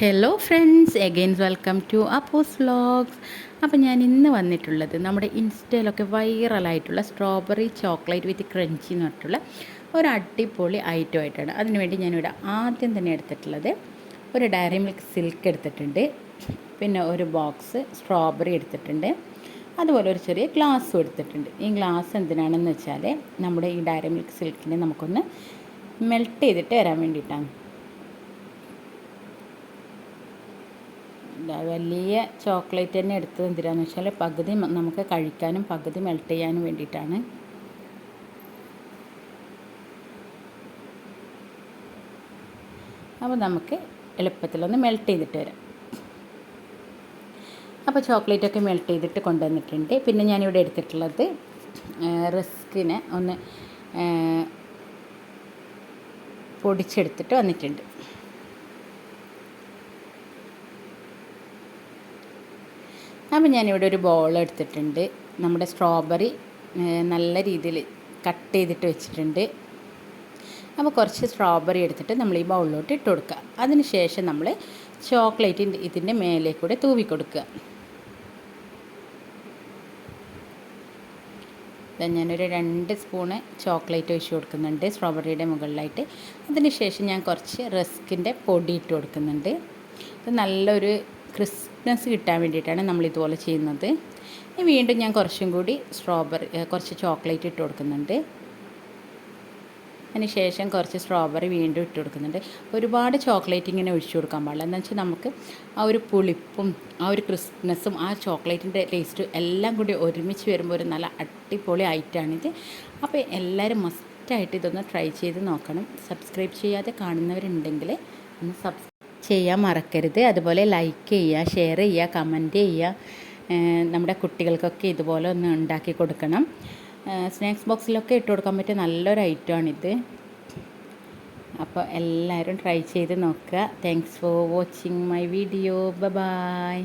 Hello friends, again welcome to Appo's vlogs. അപ്പോൾ ഞാൻ ഇന്ന് വന്നിട്ടുള്ളത് നമ്മുടെ ഇൻസ്റ്റയിലൊക്കെ വൈറലായിട്ടുള്ള സ്ട്രോബെറി ചോക്ലേറ്റ് വിത്ത് ക്രഞ്ചി എന്ന് പറഞ്ഞിട്ടുള്ള ഒരു അടിപൊളി ഐറ്റം ആയിട്ടാണ്. അതിനുവേണ്ടി ഞാനിവിടെ ആദ്യം തന്നെ എടുത്തിട്ടുള്ളത് ഒരു ഡയറി മിൽക്ക് സിൽക്ക് എടുത്തിട്ടുണ്ട്, പിന്നെ ഒരു ബോക്സ് സ്ട്രോബെറി എടുത്തിട്ടുണ്ട്, അതുപോലെ ഒരു ചെറിയ ഗ്ലാസ്സും എടുത്തിട്ടുണ്ട്. ഈ ഗ്ലാസ് എന്തിനാണെന്ന് വെച്ചാൽ നമ്മുടെ ഈ ഡയറി മിൽക്ക് സിൽക്കിനെ നമുക്കൊന്ന് മെൽറ്റ് ചെയ്തിട്ട് വരാൻ വേണ്ടിയിട്ടാണ്. വലിയ ചോക്ലേറ്റ് തന്നെ എടുത്തത് എന്തിനാണെന്ന് വെച്ചാൽ പകുതി നമുക്ക് കഴിക്കാനും പകുതി മെൽറ്റ് ചെയ്യാനും വേണ്ടിയിട്ടാണ്. അപ്പോൾ നമുക്ക് എളുപ്പത്തിലൊന്ന് മെൽറ്റ് ചെയ്തിട്ട് വരാം. അപ്പോൾ ചോക്ലേറ്റൊക്കെ മെൽറ്റ് ചെയ്തിട്ട് കൊണ്ടുവന്നിട്ടുണ്ട്. പിന്നെ ഞാനിവിടെ എടുത്തിട്ടുള്ളത് റസ്കിനെ ഒന്ന് പൊടിച്ചെടുത്തിട്ട് വന്നിട്ടുണ്ട്. അപ്പോൾ ഞാനിവിടെ ഒരു ബൗൾ എടുത്തിട്ടുണ്ട്. നമ്മുടെ സ്ട്രോബെറി നല്ല രീതിയിൽ കട്ട് ചെയ്തിട്ട് വെച്ചിട്ടുണ്ട്. അപ്പോൾ കുറച്ച് സ്ട്രോബെറി എടുത്തിട്ട് നമ്മൾ ഈ ബൗളിലോട്ട് ഇട്ട് കൊടുക്കുക. അതിന് ശേഷം നമ്മൾ ചോക്ലേറ്റിൻ്റെ ഇതിൻ്റെ മേലേക്കൂടെ തൂവി കൊടുക്കുക. ഞാനൊരു 2 സ്പൂണ് ചോക്ലേറ്റ് ഒഴിച്ച് കൊടുക്കുന്നുണ്ട് സ്ട്രോബെറിയുടെ മുകളിലായിട്ട്. അതിന് ശേഷം ഞാൻ കുറച്ച് റസ്കിൻ്റെ പൊടി ഇട്ട് കൊടുക്കുന്നുണ്ട്. ഇത് നല്ലൊരു ക്രിസ്പ്നെസ് കിട്ടാൻ വേണ്ടിയിട്ടാണ് നമ്മൾ ഇതുപോലെ ചെയ്യുന്നത്. വീണ്ടും ഞാൻ കുറച്ചും കൂടി കുറച്ച് ചോക്ലേറ്റ് ഇട്ട് കൊടുക്കുന്നുണ്ട്. അതിന് ശേഷം കുറച്ച് സ്ട്രോബെറി വീണ്ടും ഇട്ട് കൊടുക്കുന്നുണ്ട്. ഒരുപാട് ചോക്ലേറ്റ് ഇങ്ങനെ ഒഴിച്ചു കൊടുക്കാൻ പാടില്ല. എന്താ വെച്ചാൽ നമുക്ക് ആ ഒരു പുളിപ്പും ആ ഒരു ക്രിസ്പ്നെസ്സും ആ ചോക്ലേറ്റിൻ്റെ ടേസ്റ്റും എല്ലാം കൂടി ഒരുമിച്ച് വരുമ്പോൾ ഒരു നല്ല അടിപൊളി ഐറ്റമാണിത്. അപ്പോൾ എല്ലാവരും മസ്റ്റായിട്ട് ഇതൊന്ന് ട്രൈ ചെയ്ത് നോക്കണം. സബ്സ്ക്രൈബ് ചെയ്യാതെ കാണുന്നവരുണ്ടെങ്കിൽ ഒന്ന് ചെയ്യാൻ മറക്കരുത്. അതുപോലെ ലൈക്ക് ചെയ്യുക, ഷെയർ ചെയ്യുക, കമൻറ്റ് ചെയ്യുക. നമ്മുടെ കുട്ടികൾക്കൊക്കെ ഇതുപോലെ ഒന്ന് ഉണ്ടാക്കി കൊടുക്കണം. സ്നാക്സ് ബോക്സിലൊക്കെ ഇട്ട് കൊടുക്കാൻ പറ്റിയ നല്ലൊരു ഐറ്റമാണിത്. അപ്പോൾ എല്ലാവരും ട്രൈ ചെയ്ത് നോക്കുക. Thanks for watching my video. By.